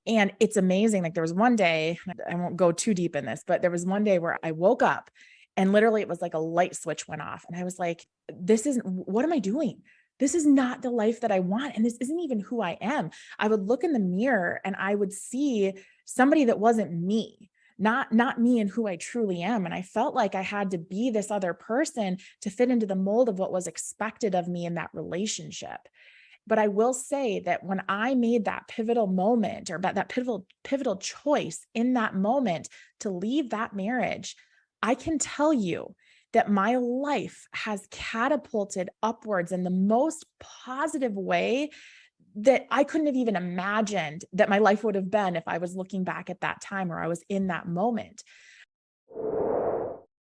And it's amazing. Like there was one day, I won't go too deep in this, but there was one day where I woke up and literally it was like a light switch went off. And I was like, what am I doing? This is not the life that I want. And this isn't even who I am. I would look in the mirror and I would see somebody that wasn't me, not me and who I truly am. And I felt like I had to be this other person to fit into the mold of what was expected of me in that relationship. But I will say that when I made that pivotal moment or that pivotal choice in that moment to leave that marriage, I can tell you that my life has catapulted upwards in the most positive way that I couldn't have even imagined that my life would have been if I was looking back at that time or I was in that moment.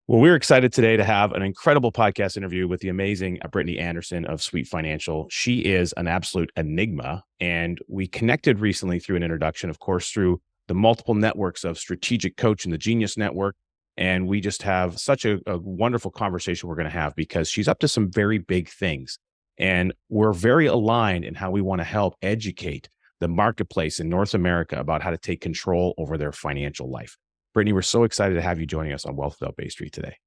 Well, we're excited today to have an incredible podcast interview with the amazing Brittany Anderson of Sweet Financial. She is an absolute enigma, and we connected recently through an introduction, of course, through the multiple networks of Strategic Coach and the Genius Network. And we just have such a wonderful conversation we're going to have because she's up to some very big things. And we're very aligned in how we want to help educate the marketplace in North America about how to take control over their financial life. Brittany, we're so excited to have you joining us on Wealth Without Bay Street today.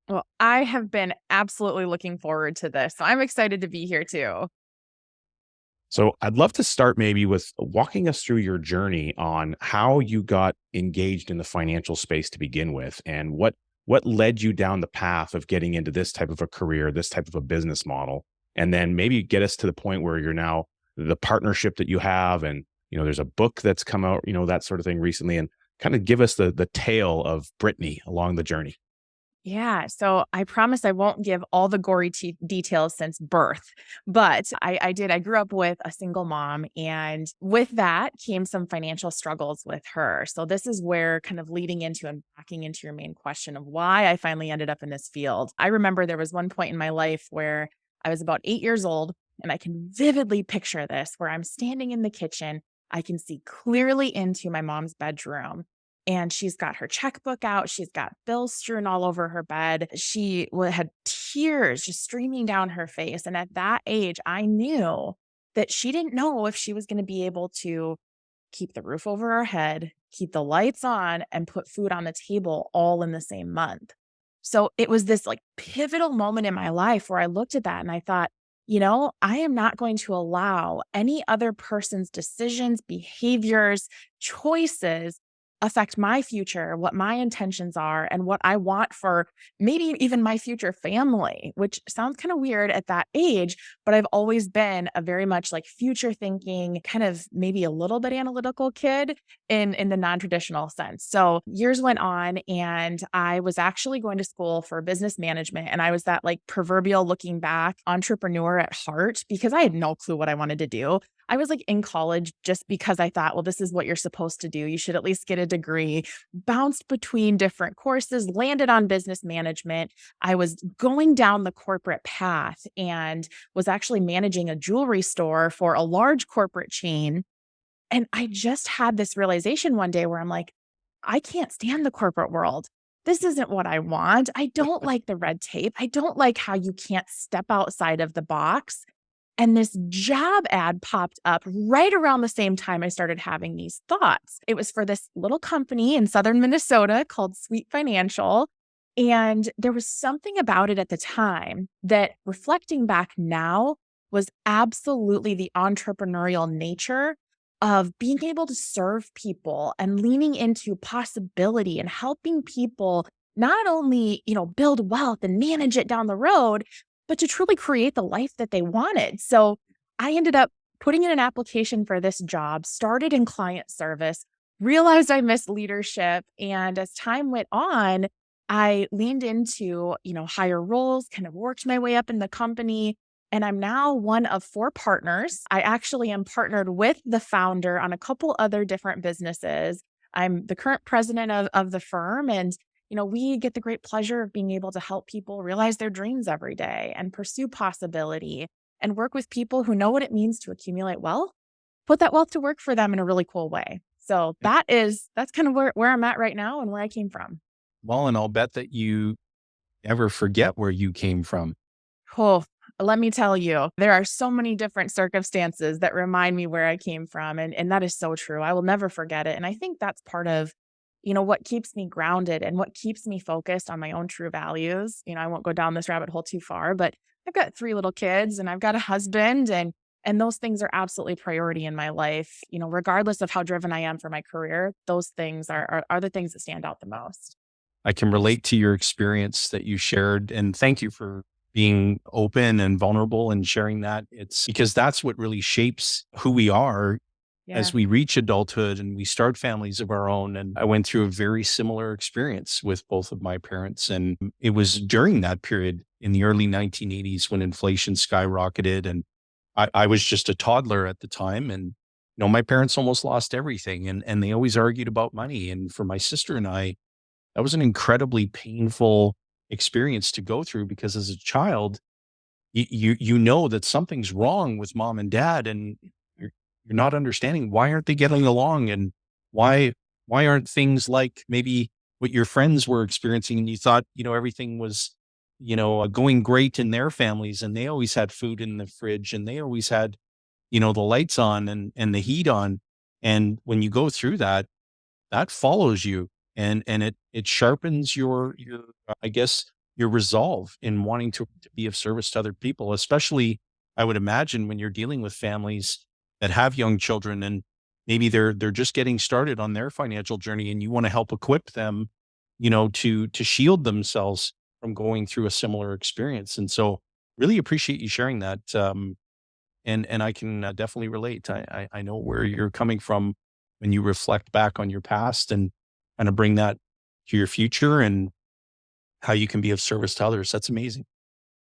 Well, I have been absolutely looking forward to this. So I'm excited to be here too. So I'd love to start maybe with walking us through your journey on how you got engaged in the financial space to begin with, and what led you down the path of getting into this type of a career, this type of a business model, and then maybe get us to the point where you're now the partnership that you have, and there's a book that's come out, that sort of thing recently, and kind of give us the tale of Brittany along the journey. Yeah. So I promise I won't give all the gory details since birth, but I did. I grew up with a single mom, and with that came some financial struggles with her. So this is where kind of leading into and backing into your main question of why I finally ended up in this field. I remember there was one point in my life where I was about 8 years old, and I can vividly picture this where I'm standing in the kitchen. I can see clearly into my mom's bedroom. And she's got her checkbook out. She's got bills strewn all over her bed. She had tears just streaming down her face. And at that age, I knew that she didn't know if she was going to be able to keep the roof over her head, keep the lights on, and put food on the table all in the same month. So it was this like pivotal moment in my life where I looked at that and I thought, I am not going to allow any other person's decisions, behaviors, choices affect my future, what my intentions are, and what I want for maybe even my future family, which sounds kind of weird at that age, but I've always been a very much like future thinking, kind of maybe a little bit analytical kid in the non-traditional sense. So years went on, and I was actually going to school for business management, and I was that like proverbial looking back entrepreneur at heart because I had no clue what I wanted to do. I was like in college just because I thought, well, this is what you're supposed to do. You should at least get a degree, bounced between different courses, landed on business management. I was going down the corporate path and was actually managing a jewelry store for a large corporate chain. And I just had this realization one day where I'm like, I can't stand the corporate world. This isn't what I want. I don't like the red tape. I don't like how you can't step outside of the box. And this job ad popped up right around the same time I started having these thoughts. It was for this little company in southern Minnesota called Sweet Financial. And there was something about it at the time that, reflecting back now, was absolutely the entrepreneurial nature of being able to serve people and leaning into possibility and helping people not only, build wealth and manage it down the road, but to truly create the life that they wanted. So I ended up putting in an application for this job, started in client service, realized I missed leadership. And as time went on, I leaned into, higher roles, kind of worked my way up in the company. And I'm now one of 4 partners. I actually am partnered with the founder on a couple other different businesses. I'm the current president of the firm, and we get the great pleasure of being able to help people realize their dreams every day and pursue possibility and work with people who know what it means to accumulate wealth, put that wealth to work for them in a really cool way. So that's kind of where I'm at right now and where I came from. Well, and I'll bet that you never forget where you came from. Oh, let me tell you, there are so many different circumstances that remind me where I came from. And that is so true. I will never forget it. And I think that's part of, what keeps me grounded and what keeps me focused on my own true values. I won't go down this rabbit hole too far, but I've got 3 little kids and I've got a husband, and those things are absolutely priority in my life. Regardless of how driven I am for my career, those things are the things that stand out the most. I can relate to your experience that you shared. And thank you for being open and vulnerable and sharing that. It's because that's what really shapes who we are Yeah. as we reach adulthood and we start families of our own. And I went through a very similar experience with both of my parents. And it was during that period in the early 1980s when inflation skyrocketed. And I was just a toddler at the time. And, my parents almost lost everything, and they always argued about money. And for my sister and I, that was an incredibly painful experience to go through, because as a child, you know that something's wrong with mom and dad, and you're not understanding why aren't they getting along, and why aren't things like maybe what your friends were experiencing, and you thought everything was going great in their families, and they always had food in the fridge, and they always had the lights on and the heat on. And when you go through that, that follows you, and it sharpens your I guess your resolve in wanting to be of service to other people, especially I would imagine when you're dealing with families that have young children, and maybe they're just getting started on their financial journey, and you want to help equip them to shield themselves from going through a similar experience. And so really appreciate you sharing that. And I can definitely relate. I know where you're coming from when you reflect back on your past and kind of bring that to your future and how you can be of service to others. That's amazing.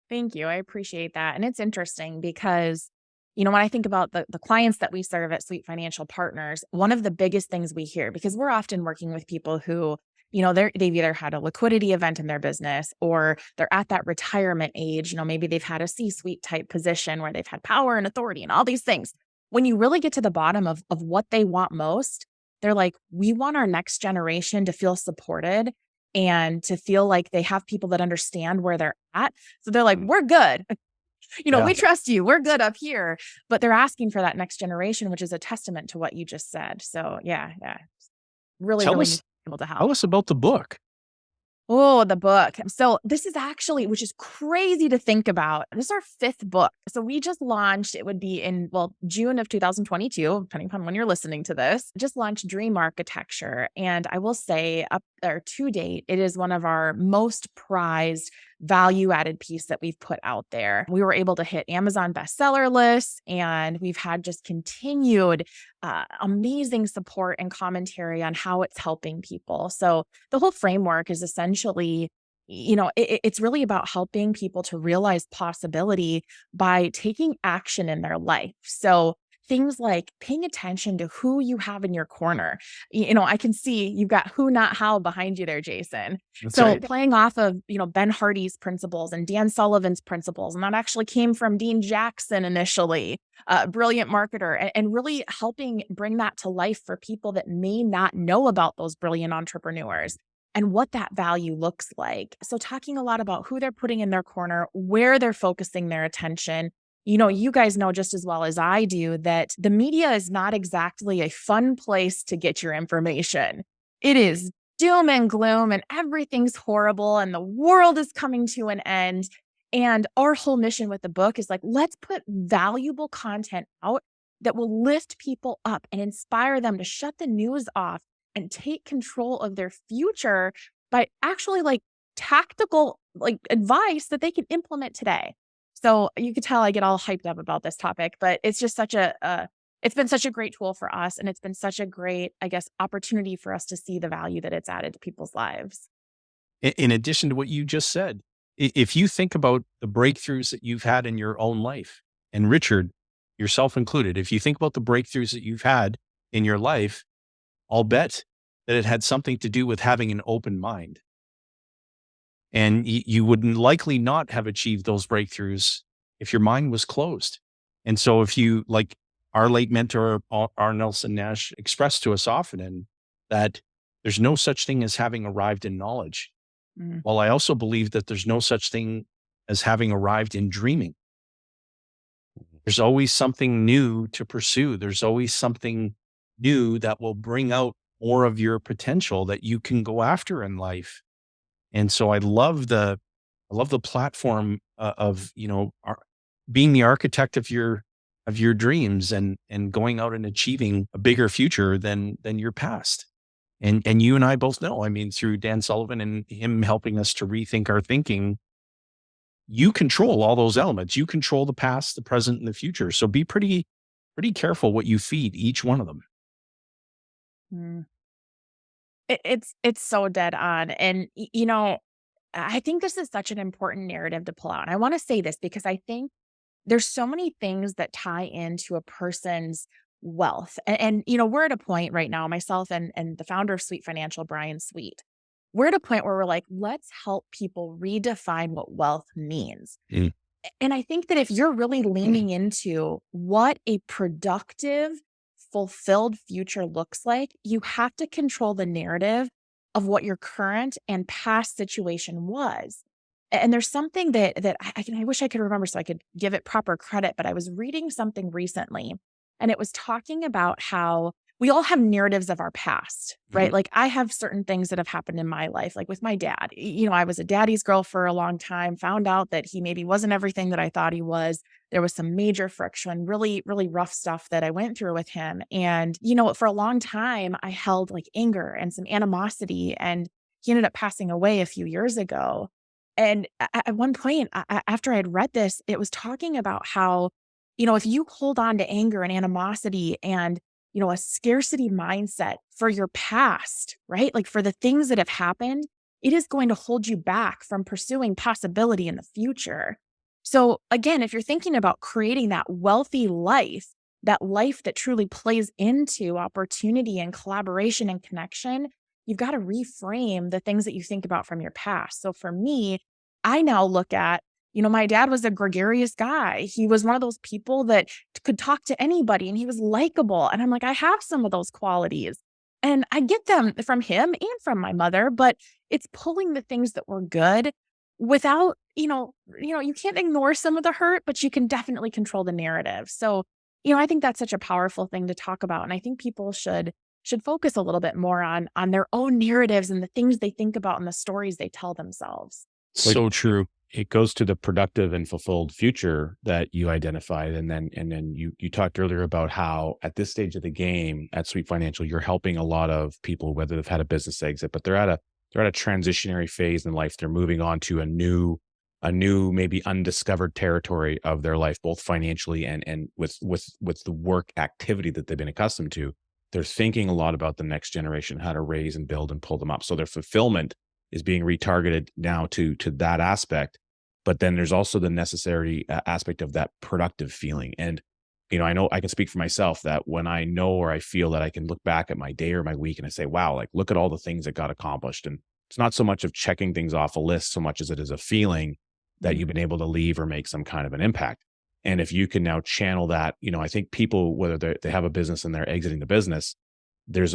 Thank you. I appreciate that. And it's interesting because, when I think about the clients that we serve at Sweet Financial Partners, one of the biggest things we hear, because we're often working with people who, they've either had a liquidity event in their business, or they're at that retirement age. Maybe they've had a C-suite type position where they've had power and authority and all these things. When you really get to the bottom of what they want most, they're like, we want our next generation to feel supported and to feel like they have people that understand where they're at. So they're like, we're good. Yeah. We trust you. We're good up here. But they're asking for that next generation, which is a testament to what you just said. So yeah. Really, Tell really us, able to help. tell us about the book. Oh, the book. So this is actually, which is crazy to think about. This is our 5th book. So we just launched, it would be in, June of 2022, depending upon when you're listening to this, just launched Dream Architecture. And I will say up there to date, it is one of our most prized value-added piece that we've put out there. We were able to hit Amazon bestseller lists, and we've had just continued amazing support and commentary on how it's helping people. So the whole framework is essentially, it's really about helping people to realize possibility by taking action in their life. So things like paying attention to who you have in your corner. I can see you've got who, not how behind you there, Jayson. That's So right. playing off of, Ben Hardy's principles and Dan Sullivan's principles, and that actually came from Dean Jackson initially, a brilliant marketer, and really helping bring that to life for people that may not know about those brilliant entrepreneurs and what that value looks like. So talking a lot about who they're putting in their corner, where they're focusing their attention. You guys know just as well as I do that the media is not exactly a fun place to get your information. It is doom and gloom, and everything's horrible, and the world is coming to an end. And our whole mission with the book is like, let's put valuable content out that will lift people up and inspire them to shut the news off and take control of their future by actually tactical advice that they can implement today. So you could tell I get all hyped up about this topic, but it's just it's been such a great tool for us. And it's been such a great, opportunity for us to see the value that it's added to people's lives. In addition to what you just said, if you think about the breakthroughs that you've had in your own life, and Richard, yourself included, if you think about the breakthroughs that you've had in your life, I'll bet that it had something to do with having an open mind. And you would likely not have achieved those breakthroughs if your mind was closed. And so if you, like our late mentor, R. Nelson Nash, expressed to us often, and that there's no such thing as having arrived in knowledge. Mm. Well, I also believe that there's no such thing as having arrived in dreaming. There's always something new to pursue. There's always something new that will bring out more of your potential that you can go after in life. And so I love the platform of, being the architect of your dreams and going out and achieving a bigger future than your past. And you and I both know, I mean, through Dan Sullivan and him helping us to rethink our thinking, you control all those elements. You control the past, the present, and the future. So be pretty careful what you feed each one of them. Mm. It's so dead on. And I think this is such an important narrative to pull out. And I want to say this because I think there's so many things that tie into a person's wealth. And we're at a point right now, myself and the founder of Sweet Financial, Brian Sweet, we're at a point where we're like, let's help people redefine what wealth means. Mm. And I think that if you're really leaning into what a productive, fulfilled future looks like, you have to control the narrative of what your current and past situation was. And there's something that I wish I could remember so I could give it proper credit, but I was reading something recently and it was talking about how we all have narratives of our past, right? Mhm. Like I have certain things that have happened in my life, like with my dad. I was a daddy's girl for a long time, found out that he maybe wasn't everything that I thought he was. There was some major friction, really, really rough stuff that I went through with him. And, for a long time, I held like anger and some animosity, and he ended up passing away a few years ago. And at one point, after I had read this, it was talking about how, if you hold on to anger and animosity and a scarcity mindset for your past, right? Like for the things that have happened, it is going to hold you back from pursuing possibility in the future. So again, if you're thinking about creating that wealthy life, that life that truly plays into opportunity and collaboration and connection, you've got to reframe the things that you think about from your past. So for me, I now look at, my dad was a gregarious guy. He was one of those people that could talk to anybody and he was likable. And I'm like, I have some of those qualities and I get them from him and from my mother, but it's pulling the things that were good without, you can't ignore some of the hurt, but you can definitely control the narrative. So, I think that's such a powerful thing to talk about. And I think people should focus a little bit more on their own narratives and the things they think about and the stories they tell themselves. So true. It goes to the productive and fulfilled future that you identified. And then you talked earlier about how at this stage of the game at Sweet Financial, you're helping a lot of people, whether they've had a business exit, but they're at a transitionary phase in life. They're moving on to a new, maybe undiscovered territory of their life, both financially and with the work activity that they've been accustomed to. They're thinking a lot about the next generation, how to raise and build and pull them up. So their fulfillment is being retargeted now to that aspect. But then there's also the necessary aspect of that productive feeling. And, I know I can speak for myself that when I know or I feel that I can look back at my day or my week and I say, wow, like look at all the things that got accomplished. And it's not so much of checking things off a list so much as it is a feeling that you've been able to leave or make some kind of an impact. And if you can now channel that, I think people, whether they have a business and they're exiting the business, there's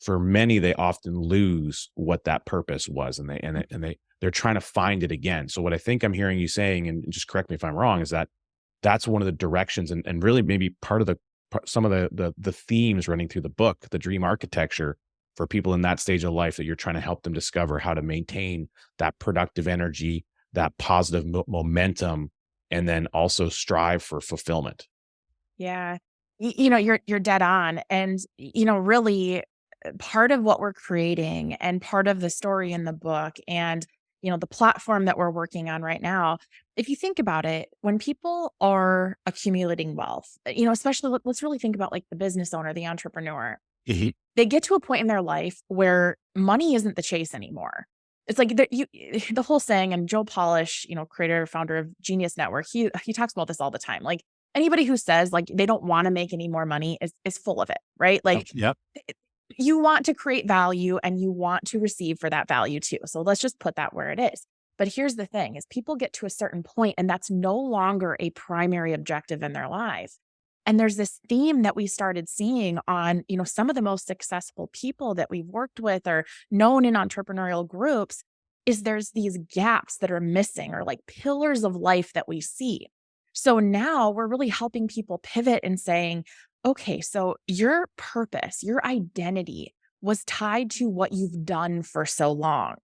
for many, they often lose what that purpose was, and they're trying to find it again. So what I think I'm hearing you saying, and just correct me if I'm wrong, is that that's one of the directions and really maybe part of some of the themes running through the book, the dream architecture for people in that stage of life, that you're trying to help them discover how to maintain that productive energy, that positive momentum, and then also strive for fulfillment. Yeah. You're dead on. And, really part of what we're creating and part of the story in the book and, the platform that we're working on right now, if you think about it, when people are accumulating wealth, especially let's really think about like the business owner, the entrepreneur, Mhm. they get to a point in their life where money isn't the chase anymore. It's like the whole saying, and Joe Polish, creator, founder of Genius Network, he talks about this all the time. Like anybody who says like they don't want to make any more money is full of it, right? Like Yep. you want to create value and you want to receive for that value too. So let's just put that where it is. But here's the thing is people get to a certain point and that's no longer a primary objective in their life. And there's this theme that we started seeing on, some of the most successful people that we've worked with or known in entrepreneurial groups is there's these gaps that are missing or like pillars of life that we see. So now we're really helping people pivot and saying, okay, so your purpose, your identity was tied to what you've done for so long,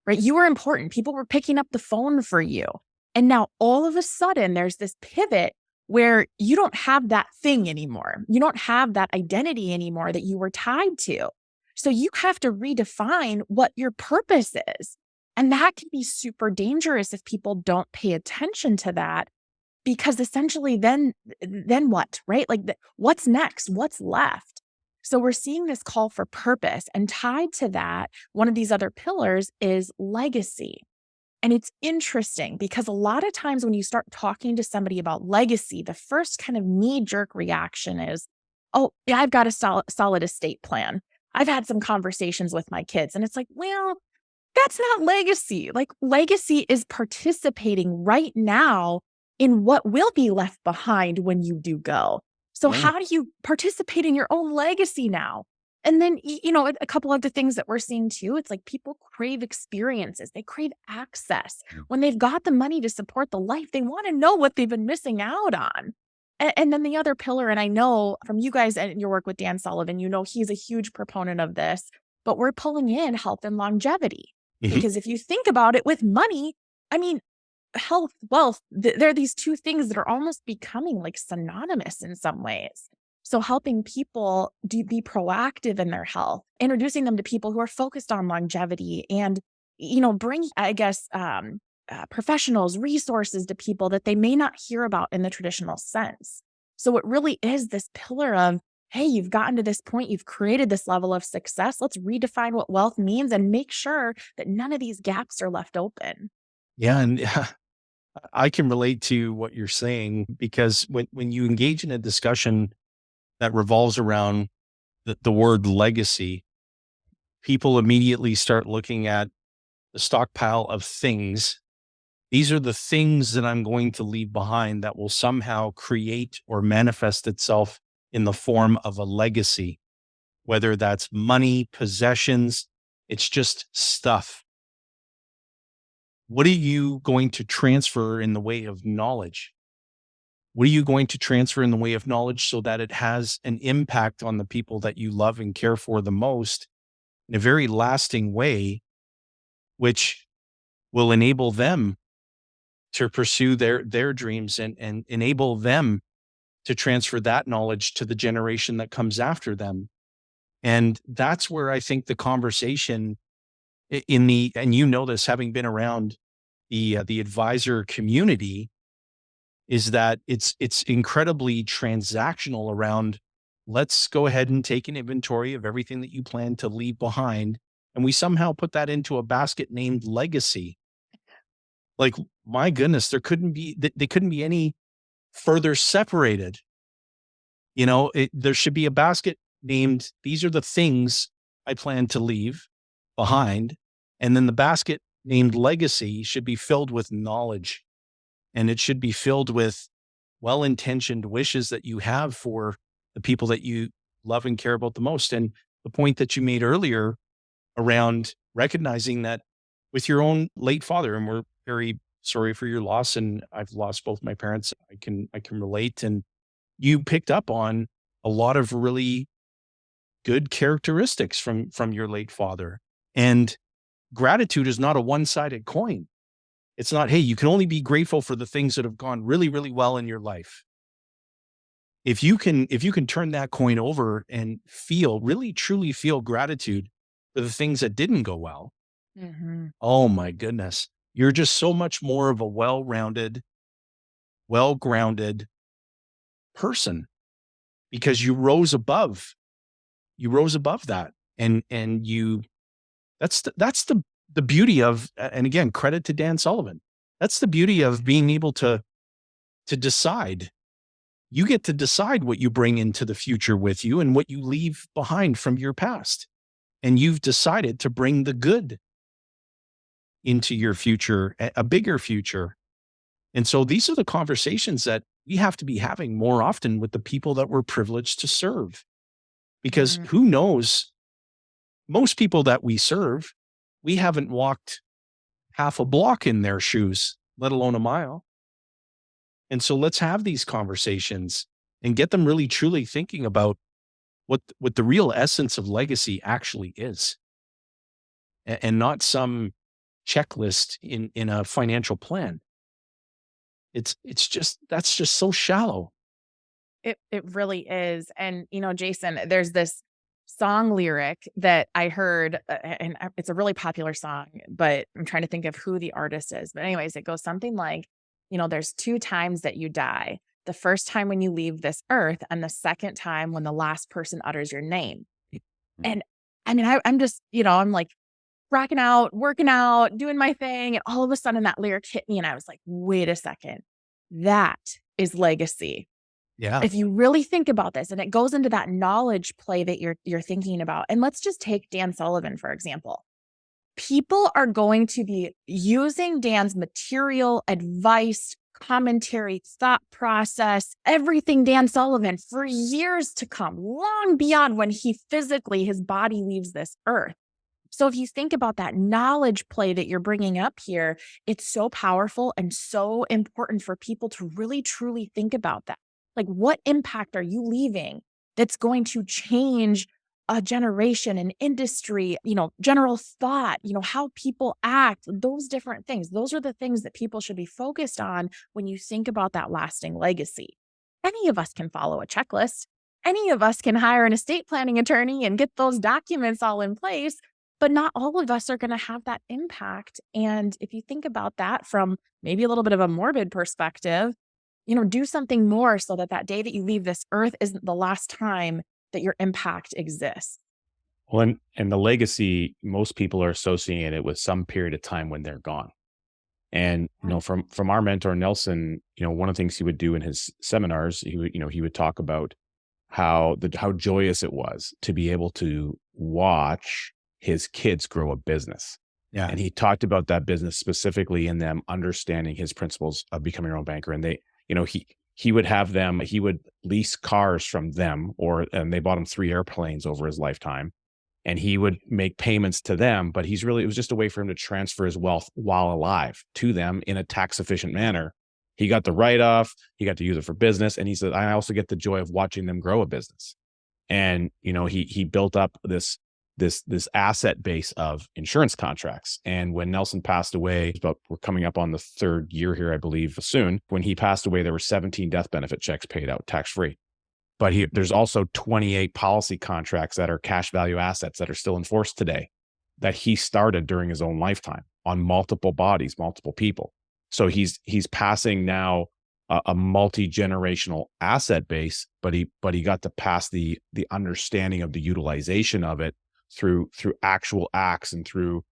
right? You were important. People were picking up the phone for you. And now all of a sudden there's this pivot where you don't have that thing anymore. You don't have that identity anymore that you were tied to. So you have to redefine what your purpose is. And that can be super dangerous if people don't pay attention to that, because essentially then what, right? Like what's next? What's left? So we're seeing this call for purpose, and tied to that, one of these other pillars is legacy. And it's interesting because a lot of times when you start talking to somebody about legacy, the first kind of knee-jerk reaction is, oh, yeah, I've got a solid estate plan. I've had some conversations with my kids. And it's like, well, that's not legacy. Like legacy is participating right now in what will be left behind when you do go. So how do you participate in your own legacy now? And then, a couple of the things that we're seeing too, it's like people crave experiences. They crave access. When they've got the money to support the life, they want to know what they've been missing out on. And then the other pillar, and I know from you guys and your work with Dan Sullivan, he's a huge proponent of this, but we're pulling in health and longevity. Because if you think about it with money, I mean, health, wealth, there are these two things that are almost becoming like synonymous in some ways. So helping people be proactive in their health, introducing them to people who are focused on longevity, and, bring, I guess, professionals, resources to people that they may not hear about in the traditional sense. So it really is this pillar of, hey, you've gotten to this point, you've created this level of success. Let's redefine what wealth means and make sure that none of these gaps are left open. Yeah. And I can relate to what you're saying, because when you engage in a discussion that revolves around the word legacy, people immediately start looking at the stockpile of things. These are the things that I'm going to leave behind that will somehow create or manifest itself in the form of a legacy, whether that's money, possessions, it's just stuff. What are you going to transfer in the way of knowledge? What are you going to transfer in the way of knowledge so that it has an impact on the people that you love and care for the most in a very lasting way, which will enable them to pursue their dreams and enable them to transfer that knowledge to the generation that comes after them. And that's where I think the conversation and this, having been around the advisor community, is that it's incredibly transactional around, let's go ahead and take an inventory of everything that you plan to leave behind. And we somehow put that into a basket named legacy. Like, my goodness, they couldn't be any further separated. There should be a basket named, these are the things I plan to leave behind. And then the basket named legacy should be filled with knowledge. And it should be filled with well-intentioned wishes that you have for the people that you love and care about the most. And the point that you made earlier around recognizing that with your own late father, and we're very sorry for your loss, and I've lost both my parents. I can relate. And you picked up on a lot of really good characteristics from your late father. And gratitude is not a one-sided coin. It's not, hey, you can only be grateful for the things that have gone really, really well in your life. If you can turn that coin over and really, truly feel gratitude for the things that didn't go well, oh my goodness, you're just so much more of a well-rounded, well-grounded person, because you rose above that. And that's the beauty of, and again, credit to Dan Sullivan. That's the beauty of being able to decide. You get to decide what you bring into the future with you and what you leave behind from your past. And you've decided to bring the good into your future, a bigger future. And so these are the conversations that we have to be having more often with the people that we're privileged to serve. Because who knows, most people that we serve, we haven't walked half a block in their shoes, let alone a mile. And so let's have these conversations and get them really truly thinking about what the real essence of legacy actually is, and not some checklist in a financial plan. It's just, that's just so shallow. It really is. And, Jayson, there's this song lyric that I heard, and it's a really popular song, but I'm trying to think of who the artist is. But anyways, it goes something like, there's two times that you die. The first time when you leave this earth, and the second time when the last person utters your name. And I mean, I'm just, I'm like rocking out, working out, doing my thing. And all of a sudden that lyric hit me and I was like, wait a second, that is legacy. Yeah. If you really think about this, and it goes into that knowledge play that you're thinking about. And let's just take Dan Sullivan, for example. People are going to be using Dan's material, advice, commentary, thought process, everything Dan Sullivan for years to come, long beyond when his body leaves this earth. So if you think about that knowledge play that you're bringing up here, it's so powerful and so important for people to really, truly think about that. Like, what impact are you leaving that's going to change a generation, an industry, general thought, how people act, those different things. Those are the things that people should be focused on when you think about that lasting legacy. Any of us can follow a checklist. Any of us can hire an estate planning attorney and get those documents all in place, but not all of us are going to have that impact. And if you think about that from maybe a little bit of a morbid perspective, do something more so that day that you leave this earth isn't the last time that your impact exists. Well, and the legacy, most people are associating it with some period of time when they're gone. And, from our mentor, Nelson, one of the things he would do in his seminars, he would talk about how joyous it was to be able to watch his kids grow a business. Yeah. And he talked about that business specifically in them understanding his principles of becoming your own banker. And he would lease cars from them, and they bought him 3 airplanes over his lifetime. And he would make payments to them, but it was just a way for him to transfer his wealth while alive to them in a tax efficient manner. He got the write-off, he got to use it for business. And he said, I also get the joy of watching them grow a business. And, he built up this asset base of insurance contracts. And when Nelson passed away, we're coming up on the 3rd year here, I believe soon. When he passed away, there were 17 death benefit checks paid out tax-free. But there's also 28 policy contracts that are cash value assets that are still in force today that he started during his own lifetime on multiple bodies, multiple people. So he's passing now a multi-generational asset base, but he got to pass the understanding of the utilization of it through actual acts and through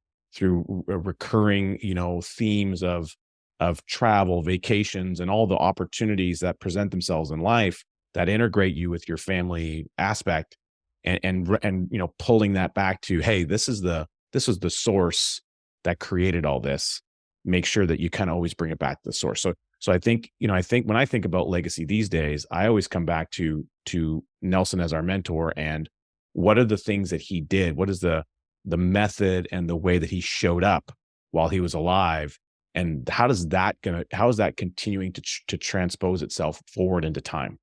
recurring, themes of travel, vacations, and all the opportunities that present themselves in life that integrate you with your family aspect, and pulling that back to, hey, this is the source that created all this. Make sure that you kind of always bring it back to the source. So I think when I think about legacy these days, I always come back to Nelson as our mentor, and what are the things that he did? What is the method and the way that he showed up while he was alive? And how is that continuing to transpose itself forward into time?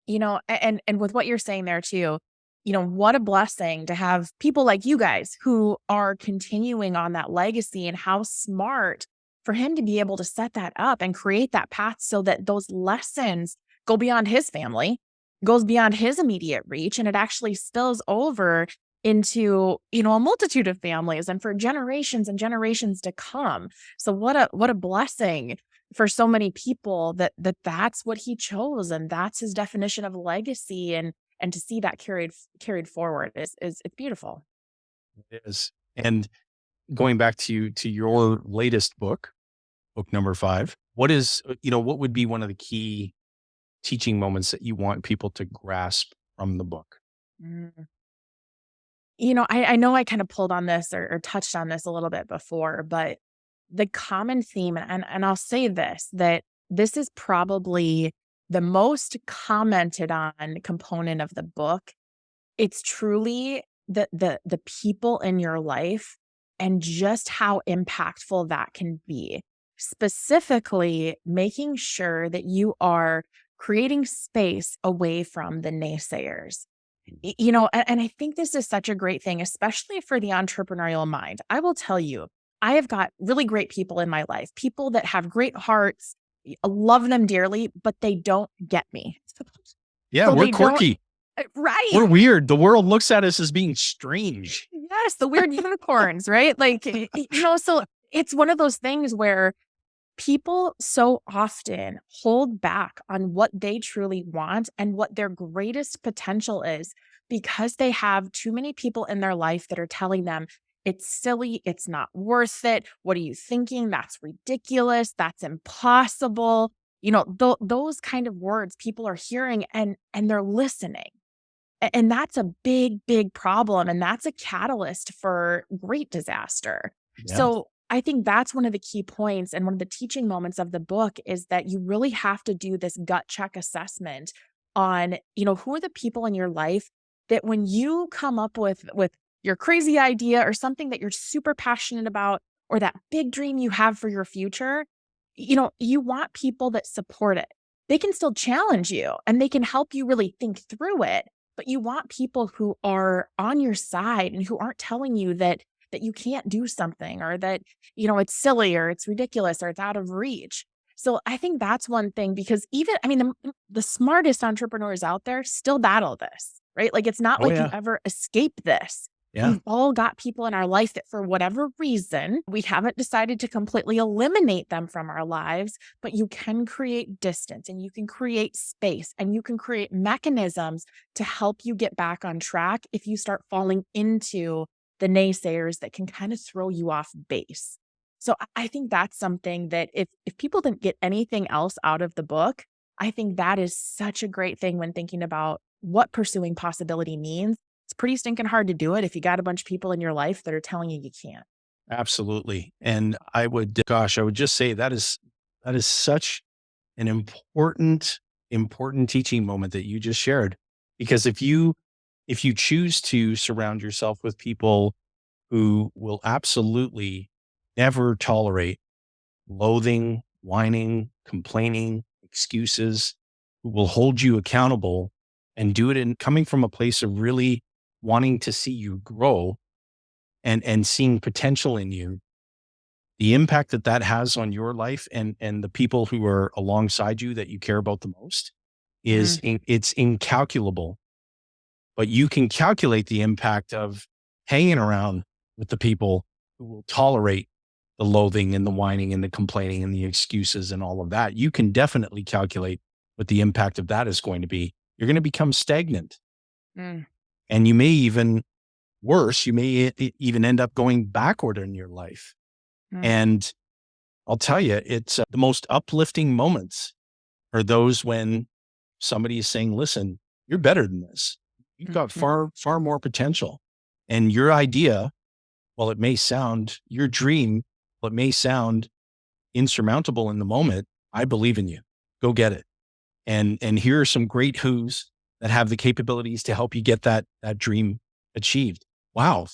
And with what you're saying there too, what a blessing to have people like you guys who are continuing on that legacy, and how smart for him to be able to set that up and create that path so that those lessons go beyond his family, goes beyond his immediate reach, and it actually spills over into, a multitude of families and for generations and generations to come. So what a blessing for so many people that's what he chose, and that's his definition of legacy, and to see that carried forward is it's beautiful. It is. And going back to your latest book number 5, what would be one of the key teaching moments that you want people to grasp from the book? I know I kind of pulled on this or touched on this a little bit before, but the common theme, and I'll say this, that this is probably the most commented on component of the book. It's truly the people in your life and just how impactful that can be. specifically making sure that you are creating space away from the naysayers. And I think this is such a great thing, especially for the entrepreneurial mind. I will tell you, I have got really great people in my life, people that have great hearts, love them dearly, but they don't get me. Yeah, So we're they don't, quirky. right. We're weird. The world looks at us as being strange. Yes, the weird unicorns, right? So it's one of those things where people so often hold back on what they truly want and what their greatest potential is because they have too many people in their life that are telling them it's silly, it's not worth it. What are you thinking? That's ridiculous. That's impossible. Those kind of words people are hearing and they're listening. And that's a big, big problem. And that's a catalyst for great disaster. Yeah. So I think that's one of the key points and one of the teaching moments of the book is that you really have to do this gut check assessment on, who are the people in your life that when you come up with your crazy idea or something that you're super passionate about or that big dream you have for your future, you want people that support it. They can still challenge you and they can help you really think through it. But you want people who are on your side and who aren't telling you that you can't do something or that, it's silly or it's ridiculous or it's out of reach. So I think that's one thing because the smartest entrepreneurs out there still battle this, right? Like it's not Oh, like yeah. you ever escape this. Yeah. We've all got people in our life that for whatever reason, we haven't decided to completely eliminate them from our lives, but you can create distance and you can create space and you can create mechanisms to help you get back on track if you start falling into the naysayers that can kind of throw you off base. So I think that's something that if people didn't get anything else out of the book, I think that is such a great thing when thinking about what pursuing possibility means. It's pretty stinking hard to do it if you got a bunch of people in your life that are telling you can't. Absolutely. And I would just say that is such an important teaching moment that you just shared. Because if you choose to surround yourself with people who will absolutely never tolerate loathing, whining, complaining, excuses, who will hold you accountable and do it in coming from a place of really wanting to see you grow and seeing potential in you, the impact that has on your life and the people who are alongside you that you care about the most is it's incalculable. But you can calculate the impact of hanging around with the people who will tolerate the loathing and the whining and the complaining and the excuses and all of that. You can definitely calculate what the impact of that is going to be. You're going to become stagnant. And you may even worse, you may even end up going backward in your life. And I'll tell you, it's the most uplifting moments are those when somebody is saying, listen, you're better than this. You've got far, far more potential. And your idea, while it may sound your dream, while it may sound insurmountable in the moment, I believe in you. Go get it. And here are some great who's that have the capabilities to help you get that dream achieved. Wow.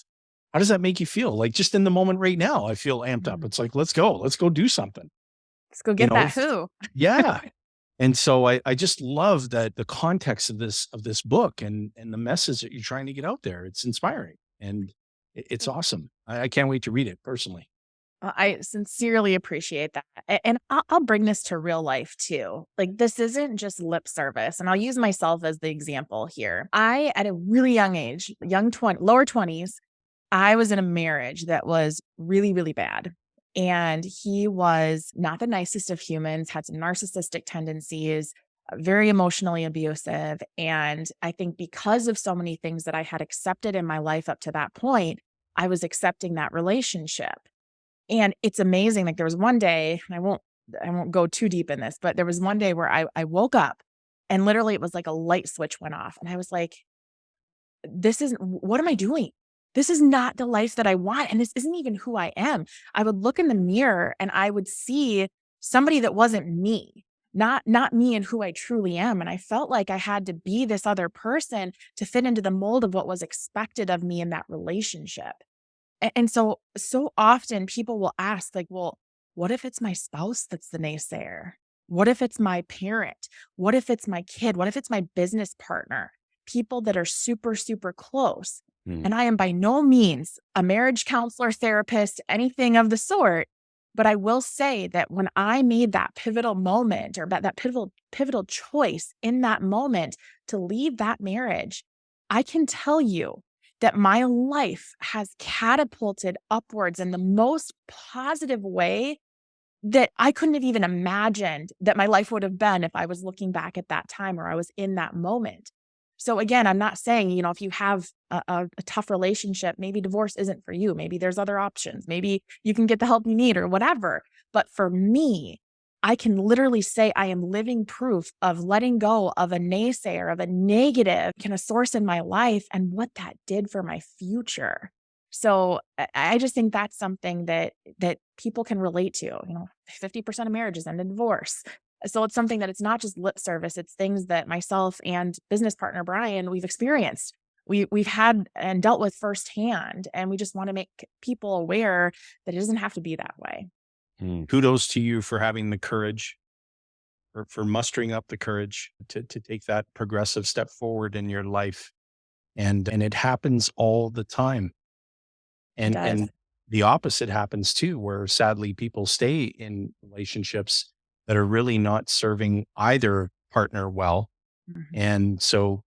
How does that make you feel? Like just in the moment right now, I feel amped up. It's like, let's go do something. Let's go get that who. Yeah. And so I just love that the context of this book and the message that you're trying to get out there. It's inspiring and it's awesome. I can't wait to read it personally. I sincerely appreciate that. And I'll bring this to real life too. Like this isn't just lip service. And I'll use myself as the example here. I, at a really young age, lower 20s, I was in a marriage that was really, really bad. And he was not the nicest of humans, had some narcissistic tendencies, very emotionally abusive. And I think because of so many things that I had accepted in my life up to that point, I was accepting that relationship. And it's amazing. Like there was one day, and I won't go too deep in this, but there was one day where I woke up and literally it was like a light switch went off. And I was like, what am I doing? This is not the life that I want. And this isn't even who I am. I would look in the mirror and I would see somebody that wasn't me, not me and who I truly am. And I felt like I had to be this other person to fit into the mold of what was expected of me in that relationship. And so often people will ask like, well, what if it's my spouse that's the naysayer? What if it's my parent? What if it's my kid? What if it's my business partner? People that are super, super close. Mm. And I am by no means a marriage counselor, therapist, anything of the sort. But I will say that when I made that pivotal moment or that pivotal choice in that moment to leave that marriage, I can tell you that my life has catapulted upwards in the most positive way that I couldn't have even imagined that my life would have been if I was looking back at that time or I was in that moment. So again, I'm not saying, if you have a tough relationship, maybe divorce isn't for you. Maybe there's other options. Maybe you can get the help you need or whatever. But for me, I can literally say I am living proof of letting go of a naysayer, of a negative kind of source in my life and what that did for my future. So I just think that's something that people can relate to. 50% of marriages end in divorce. So it's something that it's not just lip service. It's things that myself and business partner Brian, we've experienced. We've had and dealt with firsthand, and we just want to make people aware that it doesn't have to be that way. Kudos to you for having the courage, for mustering up the courage to take that progressive step forward in your life. And it happens all the time. And the opposite happens too, where sadly people stay in relationships that are really not serving either partner well. Mhm. And so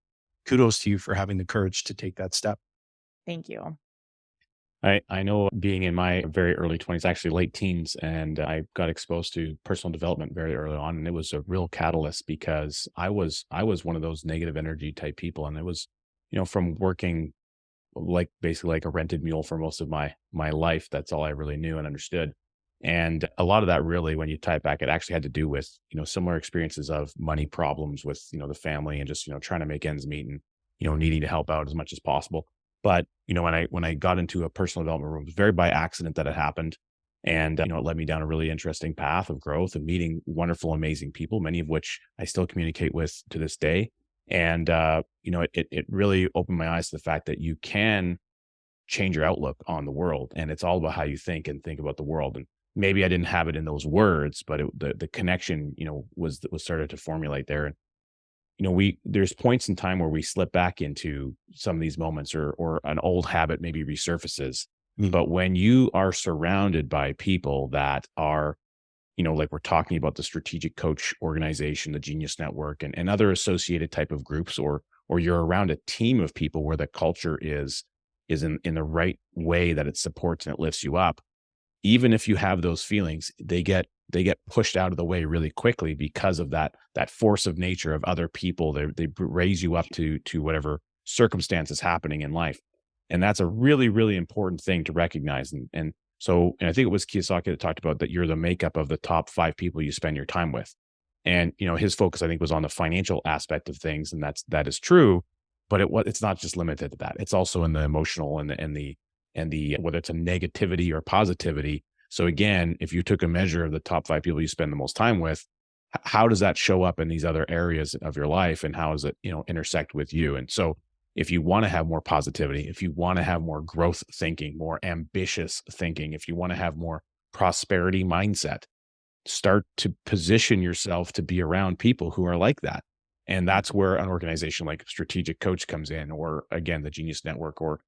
kudos to you for having the courage to take that step. Thank you. I know being in my very early 20s, actually late teens, and I got exposed to personal development very early on. And it was a real catalyst because I was one of those negative energy type people. And it was, from working basically like a rented mule for most of my life. That's all I really knew and understood. And a lot of that really, when you tie it back, it actually had to do with, similar experiences of money problems with, the family and just, trying to make ends meet and, needing to help out as much as possible. But, when I got into a personal development room, it was very by accident that it happened. And, it led me down a really interesting path of growth and meeting wonderful, amazing people, many of which I still communicate with to this day. And, it really opened my eyes to the fact that you can change your outlook on the world. And it's all about how you think and think about the world. And maybe I didn't have it in those words, but the connection, was started to formulate there. And, there's points in time where we slip back into some of these moments or an old habit maybe resurfaces. But when you are surrounded by people that are, like we're talking about the strategic coach organization, the Genius Network and other associated type of groups, or you're around a team of people where the culture is in the right way that it supports and it lifts you up. Even if you have those feelings, they get pushed out of the way really quickly because of that force of nature of other people. They raise you up to whatever circumstance is happening in life. And that's a really, really important thing to recognize. And I think it was Kiyosaki that talked about that you're the makeup of the top 5 people you spend your time with. And, his focus, I think, was on the financial aspect of things. And that is true, but it's not just limited to that. It's also in the emotional and the whether it's a negativity or positivity. So again, if you took a measure of the top 5 people you spend the most time with, how does that show up in these other areas of your life? And how does it, intersect with you? And so if you want to have more positivity, if you want to have more growth thinking, more ambitious thinking, if you want to have more prosperity mindset, start to position yourself to be around people who are like that. And that's where an organization like Strategic Coach comes in, or again, the Genius Network, or,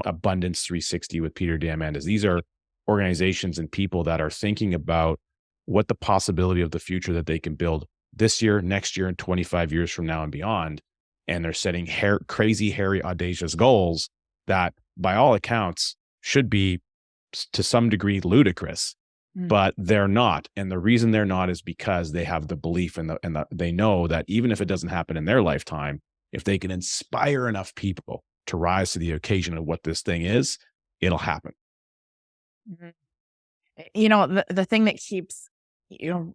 Abundance 360 with Peter Diamandis. These are organizations and people that are thinking about what the possibility of the future that they can build this year, next year, and 25 years from now and beyond. And they're setting crazy, hairy, audacious goals that by all accounts should be to some degree ludicrous, but they're not. And the reason they're not is because they have the belief and they know that even if it doesn't happen in their lifetime, if they can inspire enough people to rise to the occasion of what this thing is, it'll happen. The thing that keeps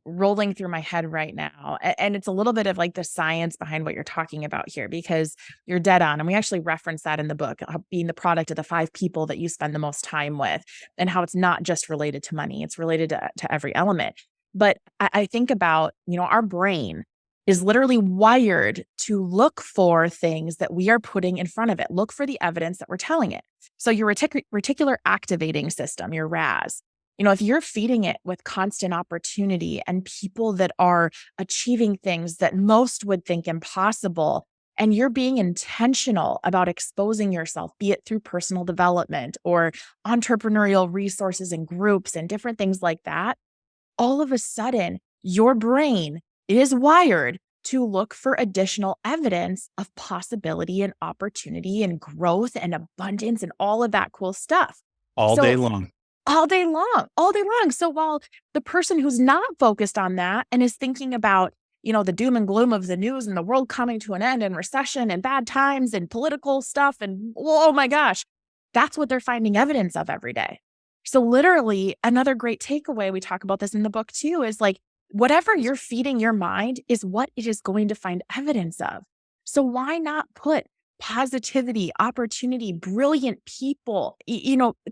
rolling through my head right now, and it's a little bit of like the science behind what you're talking about here, because you're dead on. And we actually reference that in the book, being the product of the 5 people that you spend the most time with, and how it's not just related to money, it's related to every element. But I think about, our brain is literally wired to look for things that we are putting in front of it, look for the evidence that we're telling it. So your reticular activating system, your RAS, If you're feeding it with constant opportunity and people that are achieving things that most would think impossible, and you're being intentional about exposing yourself, be it through personal development or entrepreneurial resources and groups and different things like that, all of a sudden, your brain is wired to look for additional evidence of possibility and opportunity and growth and abundance and all of that cool stuff. All day long. All day long, all day long. So while the person who's not focused on that and is thinking about, the doom and gloom of the news and the world coming to an end and recession and bad times and political stuff and, oh my gosh, that's what they're finding evidence of every day. So literally, another great takeaway, we talk about this in the book too, is like, whatever you're feeding your mind is what it is going to find evidence of. So why not put positivity, opportunity, brilliant people,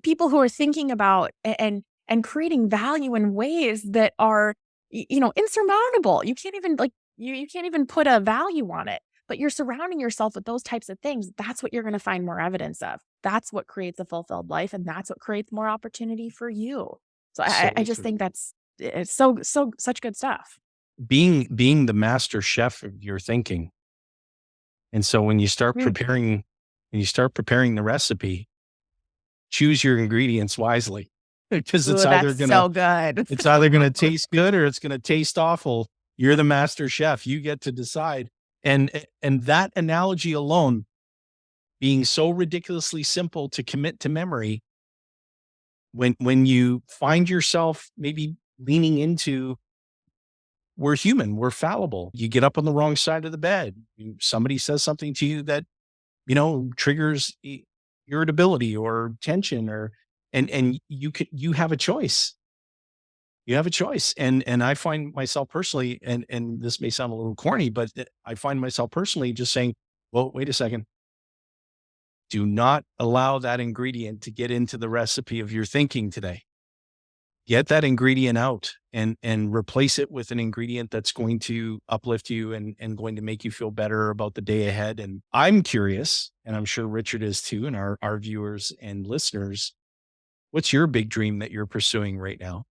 people who are thinking about and creating value in ways that are, insurmountable. You can't even you can't even put a value on it, but you're surrounding yourself with those types of things. That's what you're going to find more evidence of. That's what creates a fulfilled life. And that's what creates more opportunity for you. So I just think it's such good stuff. Being the master chef of your thinking. And so when you start preparing the recipe, choose your ingredients wisely, because it's either going to taste good or it's going to taste awful. You're the master chef. You get to decide. And that analogy alone, being so ridiculously simple to commit to memory, when you find yourself maybe leaning into, we're human, we're fallible. You get up on the wrong side of the bed. Somebody says something to you that, triggers irritability or tension, and you have a choice. You have a choice. And I find myself personally, and this may sound a little corny, but I find myself personally just saying, well, wait a second. Do not allow that ingredient to get into the recipe of your thinking today. Get that ingredient out and replace it with an ingredient that's going to uplift you and going to make you feel better about the day ahead. And I'm curious, and I'm sure Richard is too, and our viewers and listeners, what's your big dream that you're pursuing right now?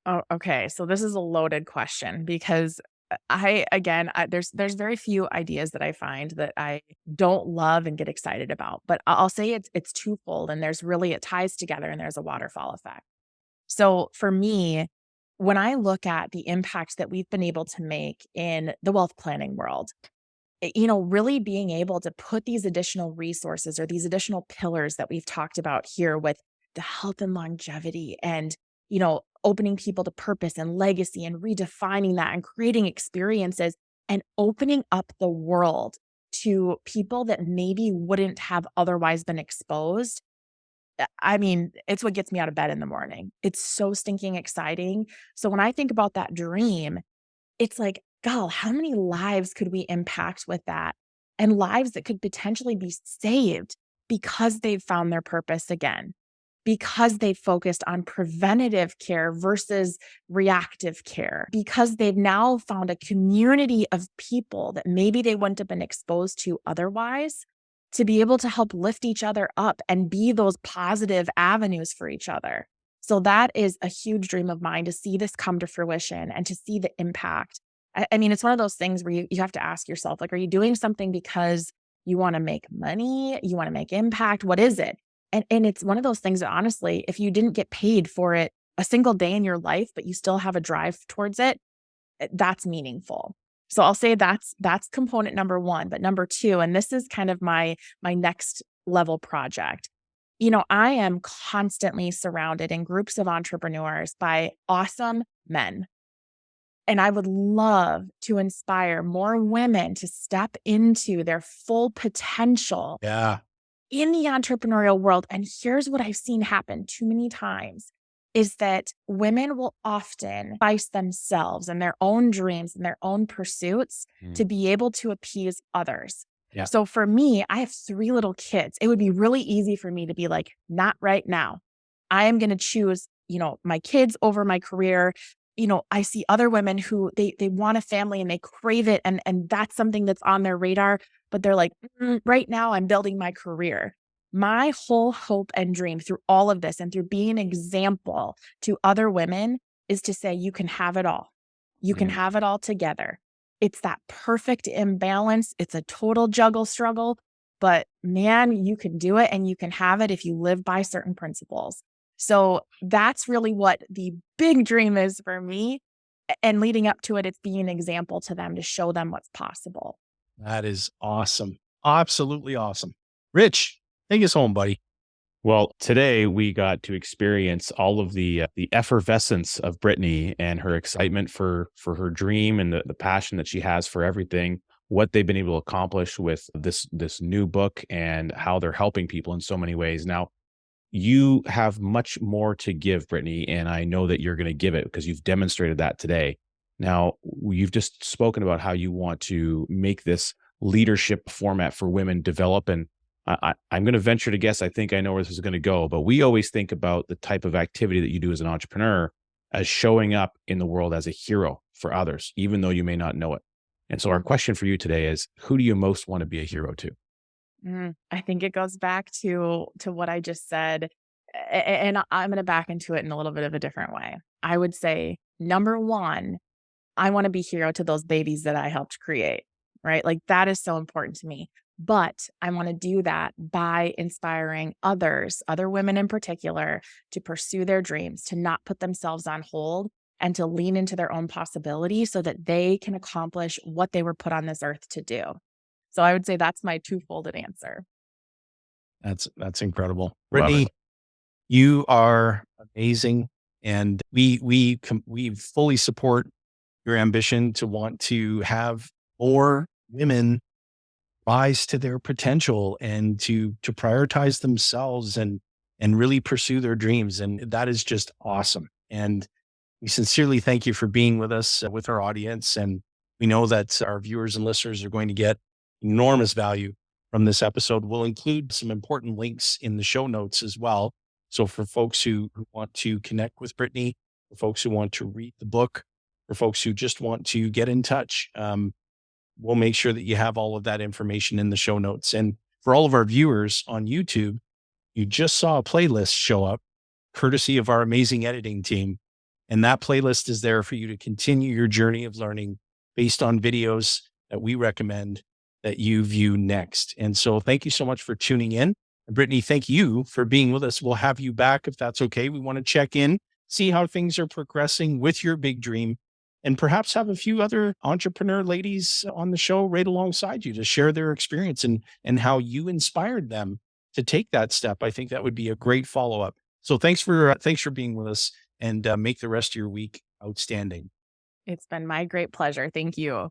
Oh, okay. So this is a loaded question because there's very few ideas that I find that I don't love and get excited about, but I'll say it's twofold, and it ties together, and there's a waterfall effect. So for me, when I look at the impact that we've been able to make in the wealth planning world, really being able to put these additional resources or these additional pillars that we've talked about here with the health and longevity and, opening people to purpose and legacy and redefining that and creating experiences and opening up the world to people that maybe wouldn't have otherwise been exposed. I mean, it's what gets me out of bed in the morning. It's so stinking exciting. So when I think about that dream, it's like, God, how many lives could we impact with that? And lives that could potentially be saved because they've found their purpose again, because they focused on preventative care versus reactive care, because they've now found a community of people that maybe they wouldn't have been exposed to otherwise, to be able to help lift each other up and be those positive avenues for each other. So that is a huge dream of mine, to see this come to fruition and to see the impact. I mean, it's one of those things where you have to ask yourself, like, are you doing something because you want to make money? You want to make impact? What is it? And it's one of those things that honestly, if you didn't get paid for it a single day in your life, but you still have a drive towards it, that's meaningful. So I'll say that's component number one. But number two, and this is kind of my next level project. I am constantly surrounded in groups of entrepreneurs by awesome men. And I would love to inspire more women to step into their full potential in the entrepreneurial world. And here's what I've seen happen too many times is that women will often sacrifice themselves and their own dreams and their own pursuits to be able to appease others. Yeah. So for me, I have 3 little kids. It would be really easy for me to be like, not right now. I am going to choose, my kids over my career. I see other women who they want a family and they crave it. And that's something that's on their radar, but they're like, right now I'm building my career. My whole hope and dream through all of this and through being an example to other women is to say, you can have it all. You can have it all together. It's that perfect imbalance. It's a total juggle struggle, but man, you can do it and you can have it if you live by certain principles. So that's really what the big dream is for me. And leading up to it, it's being an example to them to show them what's possible. That is awesome. Absolutely awesome. Rich, take us home, buddy. Well, today we got to experience all of the effervescence of Brittany and her excitement for her dream and the passion that she has for everything, what they've been able to accomplish with this new book and how they're helping people in so many ways. Now, you have much more to give, Brittany, and I know that you're going to give it because you've demonstrated that today. Now, you've just spoken about how you want to make this leadership format for women develop, and I'm going to venture to guess, I think I know where this is going to go, but we always think about the type of activity that you do as an entrepreneur as showing up in the world as a hero for others, even though you may not know it. And so our question for you today is, who do you most want to be a hero to? I think it goes back to what I just said, and I'm going to back into it in a little bit of a different way. I would say, number one, I want to be hero to those babies that I helped create, right? Like that is so important to me. But I want to do that by inspiring others, other women in particular, to pursue their dreams, to not put themselves on hold and to lean into their own possibility so that they can accomplish what they were put on this earth to do. So I would say that's my two-folded answer. That's incredible. Love Brittany, it. you are amazing. And we fully support your ambition to want to have more women rise to their potential and to prioritize themselves and really pursue their dreams. And that is just awesome. And we sincerely thank you for being with us, with our audience. And we know that our viewers and listeners are going to get enormous value from this episode. We'll include some important links in the show notes as well. So for folks who want to connect with Brittany, for folks who want to read the book, for folks who just want to get in touch, we'll make sure that you have all of that information in the show notes. And for all of our viewers on YouTube, you just saw a playlist show up courtesy of our amazing editing team. And that playlist is there for you to continue your journey of learning based on videos that we recommend that you view next. And so thank you so much for tuning in. And Brittany, thank you for being with us. We'll have you back if that's okay. We want to check in, see how things are progressing with your big dream, and perhaps have a few other entrepreneur ladies on the show right alongside you to share their experience and how you inspired them to take that step. I think that would be a great follow-up. So thanks for being with us, and make the rest of your week outstanding. It's been my great pleasure. Thank you.